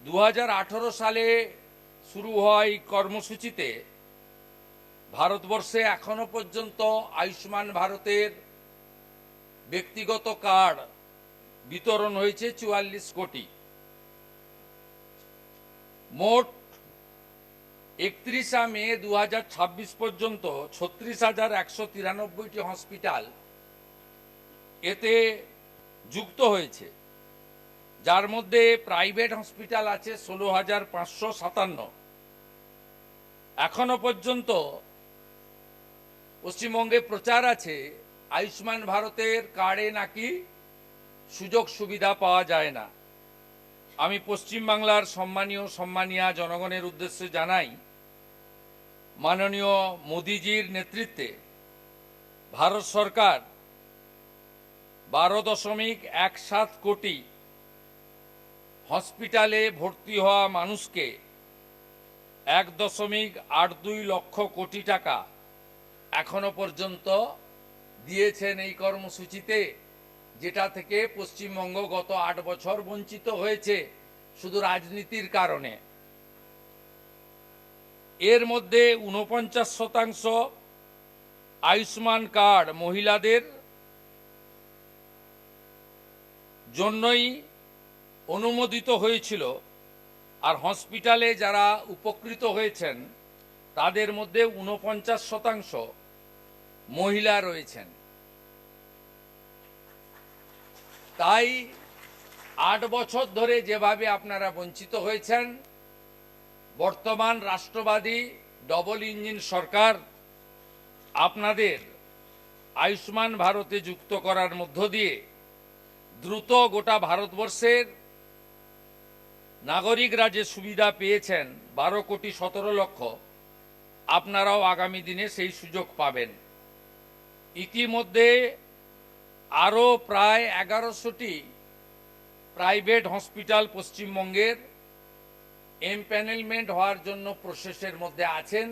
2018 সালে শুরু হয় কর্মসূচিতে ভারতবর্ষে এখনো পর্যন্ত আয়ুষ্মান ভারতের ব্যক্তিগত কার্ড বিতরণ হয়েছে 44 কোটি। মোট 31 মে 2026 পর্যন্ত 36,193টি হসপিটাল এতে যুক্ত হয়েছে, যার মধ্যে প্রাইভেট হসপিটাল আছে 16,557। এখনো পর্যন্ত পশ্চিমবঙ্গে প্রচার আছে আয়ুষ্মান ভারতের কার্ডে নাকি সুযোগ সুবিধা পাওয়া যায় না। আমি পশ্চিমবাংলার সম্মানীয় জনগণের উদ্দেশ্যে জানাই, মাননীয় মোদিজির নেতৃত্বে ভারত সরকার 12.17 কোটি হসপিটালে ভর্তি হওয়া মানুষকে 1.82 লক্ষ কোটি টাকা এখনো পর্যন্ত দিয়েছেন এই কর্মসূচিতে, যেটা থেকে পশ্চিমবঙ্গ গত 8 বছর বঞ্চিত হয়েছে শুধু রাজনীতির কারণে। এর মধ্যে 49% আয়ুষ্মান কার্ড মহিলাদের জন্যই অনুমোদিত হয়েছিল, আর হসপিটালে যারা উপকৃত হয়েছেন তাদের মধ্যে 49% মহিলা রয়েছেন। তাই 8 বছর ধরে যেভাবে আপনারা বঞ্চিত হয়েছেন, বর্তমান রাষ্ট্রবাদী ডবল ইঞ্জিন সরকার আপনাদের আয়ুষ্মান ভারতে যুক্ত করার মধ্য দিয়ে দ্রুত গোটা ভারতবর্ষের নাগরিকরা যে সুবিধা পেয়েছেন 12,17,00,000, আপনারাও আগামী দিনে সেই সুযোগ পাবেন। ইতিমধ্যে আরও প্রায় 1100টি প্রাইভেট হসপিটাল পশ্চিমবঙ্গের এমপ্যানেলমেন্ট হওয়ার জন্য প্রসেসের মধ্যে আছেন।